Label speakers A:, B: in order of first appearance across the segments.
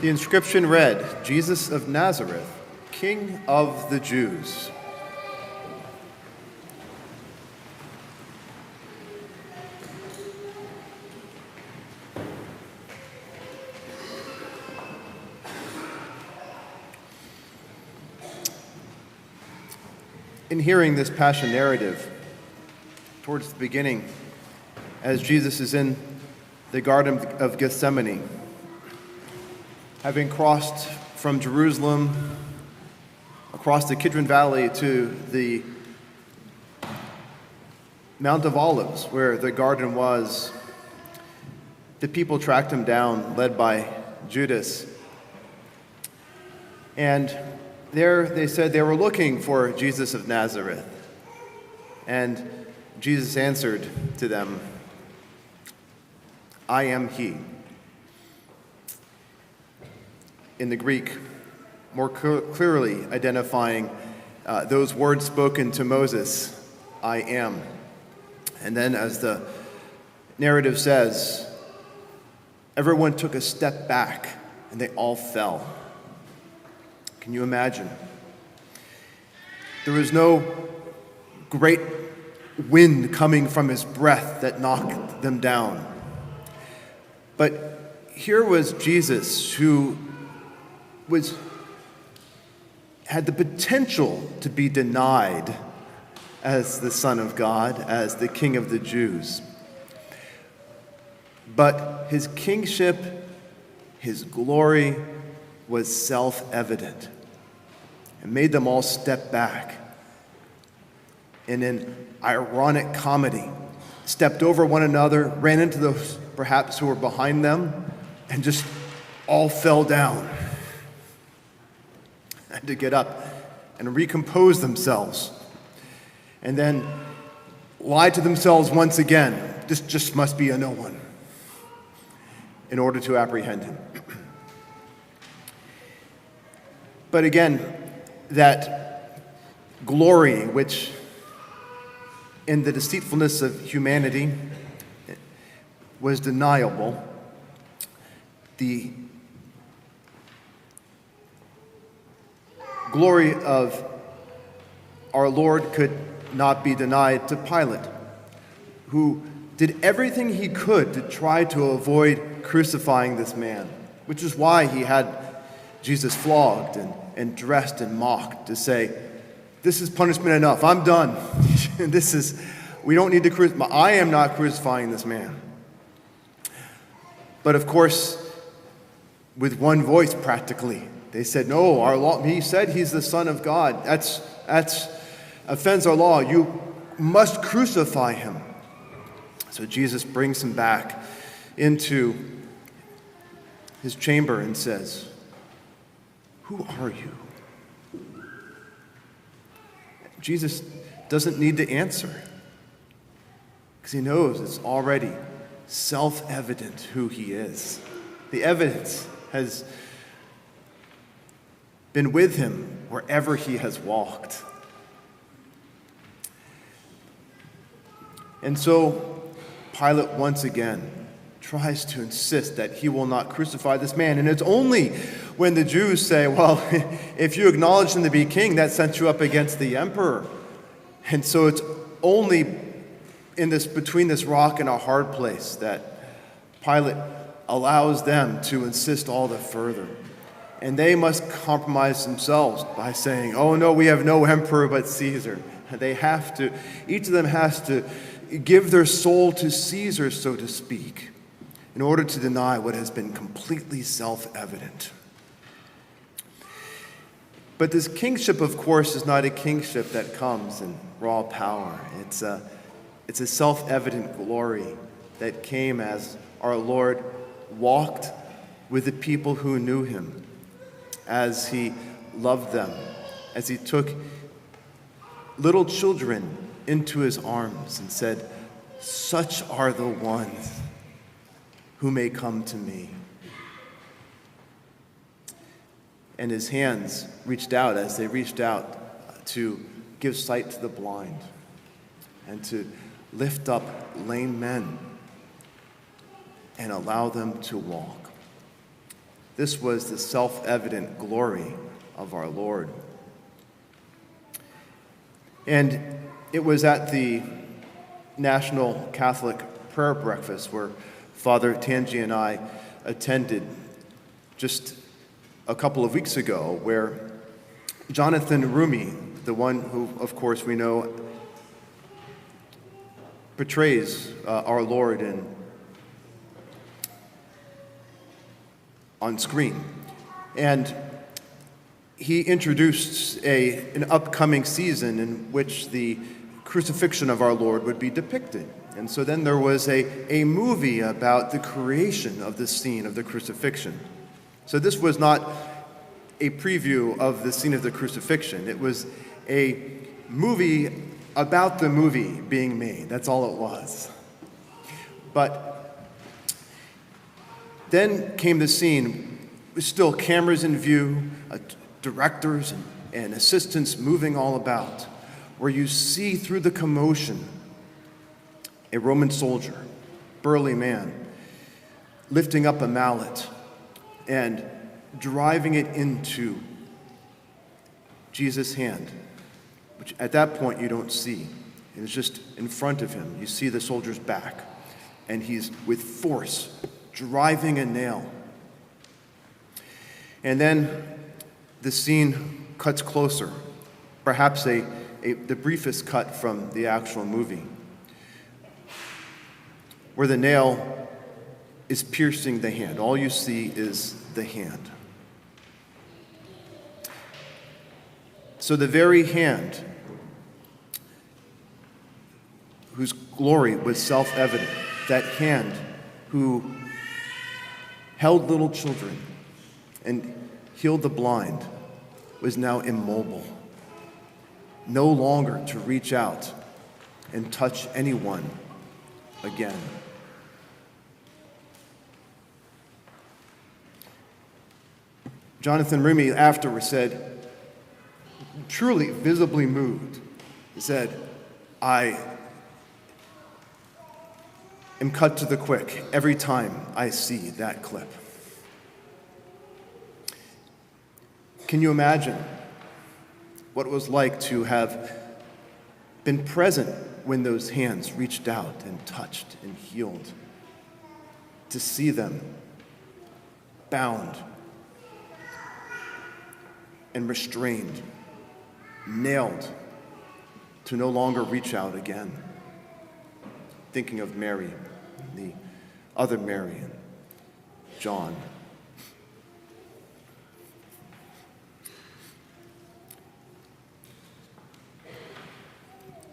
A: The inscription read, Jesus of Nazareth, King of the Jews. In hearing this Passion narrative, towards the beginning, as Jesus is in the Garden of Gethsemane, having crossed from Jerusalem across the Kidron Valley to the Mount of Olives, where the garden was, the people tracked him down, led by Judas. And there they said they were looking for Jesus of Nazareth. And Jesus answered to them, I am he. In the Greek, more clearly identifying those words spoken to Moses, I am. And then as the narrative says, everyone took a step back and they all fell. Can you imagine? There was no great wind coming from his breath that knocked them down. But here was Jesus who had the potential to be denied as the Son of God, as the King of the Jews. But his kingship, his glory was self-evident and made them all step back. And in ironic comedy, stepped over one another, ran into those perhaps who were behind them, and just all fell down. Had to get up and recompose themselves, and then lie to themselves once again. This just must be a no one, in order to apprehend him. But again, that glory, which in the deceitfulness of humanity was deniable, the glory of our Lord could not be denied to Pilate, who did everything he could to try to avoid crucifying this man, which is why he had Jesus flogged and dressed and mocked to say, this is punishment enough, I'm done. We don't need to crucify, I am not crucifying this man. But of course, with one voice practically, they said, no, our law, he said he's the Son of God. That's offends our law. You must crucify him. So Jesus brings him back into his chamber and says, who are you? Jesus doesn't need to answer because he knows it's already self-evident who he is. The evidence has been with him wherever he has walked. And so Pilate once again tries to insist that he will not crucify this man. And it's only when the Jews say, well, if you acknowledge him to be king, that sets you up against the emperor. And so it's only in this, between this rock and a hard place, that Pilate allows them to insist all the further. And they must compromise themselves by saying, oh no, we have no emperor but Caesar. They have to, each of them has to give their soul to Caesar, so to speak, in order to deny what has been completely self-evident. But this kingship, of course, is not a kingship that comes in raw power. It's a self-evident glory that came as our Lord walked with the people who knew him, as he loved them, as he took little children into his arms and said, such are the ones who may come to me. And his hands reached out as they reached out to give sight to the blind and to lift up lame men and allow them to walk. This was the self-evident glory of our Lord. And it was at the National Catholic Prayer Breakfast where Father Tangi and I attended just a couple of weeks ago, where Jonathan Rumi, the one who, of course, we know portrays our Lord on screen. And he introduced an upcoming season in which the crucifixion of our Lord would be depicted. And so then there was a movie about the creation of the scene of the crucifixion. So this was not a preview of the scene of the crucifixion. It was a movie about the movie being made. That's all it was. But then came the scene with still cameras in view, directors and assistants moving all about, where you see through the commotion a Roman soldier, burly man, lifting up a mallet and driving it into Jesus' hand, which at that point you don't see. It's just in front of him. You see the soldier's back, and he's with force driving a nail. And then the scene cuts closer, perhaps the briefest cut from the actual movie, where the nail is piercing the hand. All you see is the hand. So the very hand whose glory was self-evident, that hand who held little children and healed the blind, was now immobile, no longer to reach out and touch anyone again. Jonathan Rumi afterwards said, truly visibly moved, he said, "I am cut to the quick every time I see that clip." Can you imagine what it was like to have been present when those hands reached out and touched and healed? To see them bound and restrained, nailed, to no longer reach out again. Thinking of Mary, the other Mary, and John.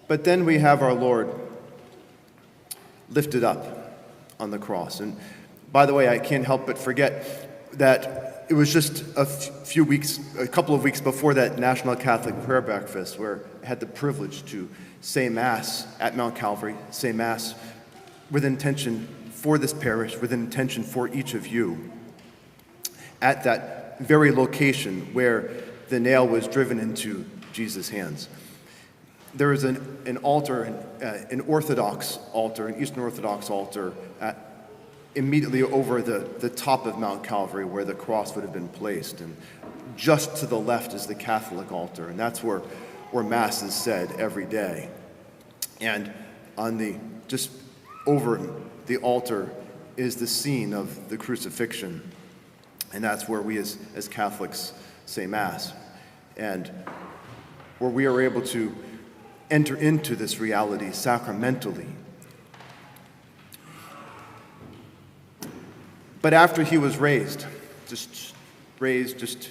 A: But then we have our Lord lifted up on the cross. And by the way, I can't help but forget that it was just a couple of weeks before that National Catholic Prayer Breakfast, where I had the privilege to say Mass at Mount Calvary, say Mass with intention for this parish, with intention for each of you, at that very location where the nail was driven into Jesus' hands. There is an altar, an Orthodox altar, an Eastern Orthodox altar, immediately over the top of Mount Calvary where the cross would have been placed. And just to the left is the Catholic altar, and that's where Mass is said every day. And just over the altar is the scene of the crucifixion, and that's where we as Catholics say Mass, and where we are able to enter into this reality sacramentally. But after he was raised just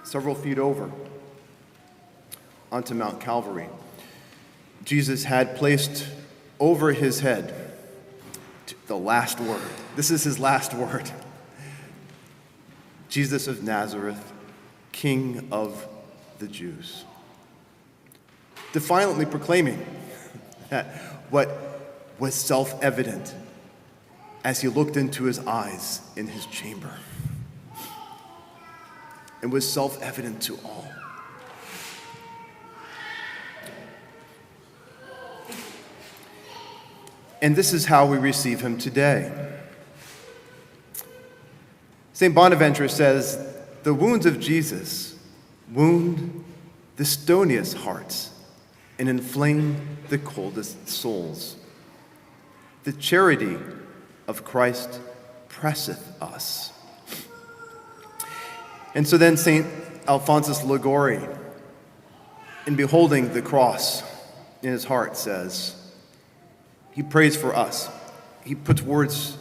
A: several feet over onto Mount Calvary, Jesus had placed over his head the last word. This is his last word. Jesus of Nazareth, King of the Jews. Defiantly proclaiming that what was self-evident as he looked into his eyes in his chamber, and was self-evident to all. And this is how we receive him today. St. Bonaventure says, the wounds of Jesus wound the stoniest hearts and inflame the coldest souls. The charity of Christ presseth us. And so then St. Alphonsus Liguori, in beholding the cross in his heart, says, he prays for us. He puts words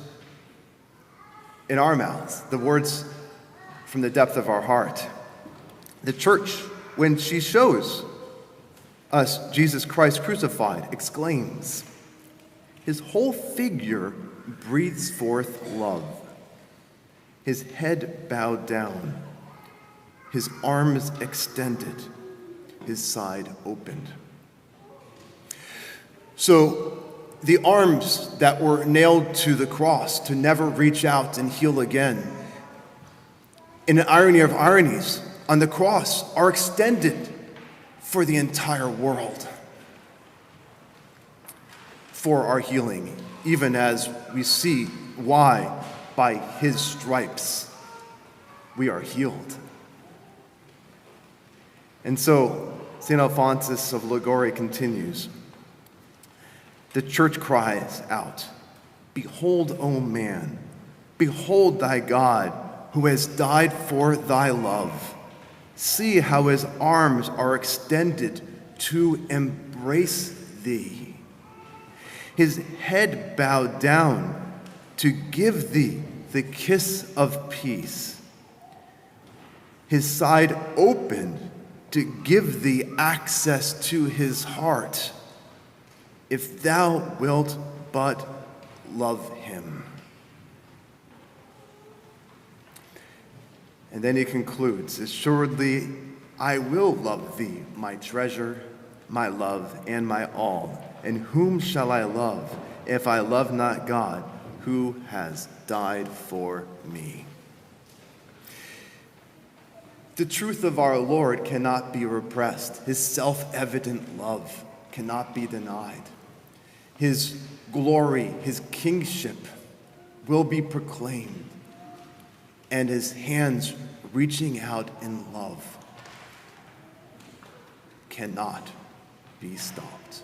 A: in our mouths, the words from the depth of our heart. The church, when she shows us Jesus Christ crucified, exclaims, his whole figure breathes forth love. His head bowed down, his arms extended, his side opened. So the arms that were nailed to the cross to never reach out and heal again, in an irony of ironies, on the cross are extended for the entire world, for our healing, even as we see why by his stripes we are healed. And so St. Alphonsus of Liguori continues, the church cries out, behold, O man, behold thy God, who has died for thy love. See how his arms are extended to embrace thee. His head bowed down to give thee the kiss of peace. His side opened to give thee access to his heart, if thou wilt but love him. And then he concludes, assuredly I will love thee, my treasure, my love, and my all. And whom shall I love if I love not God, who has died for me? The truth of our Lord cannot be repressed. His self-evident love cannot be denied. His glory, his kingship will be proclaimed, and his hands reaching out in love cannot be stopped.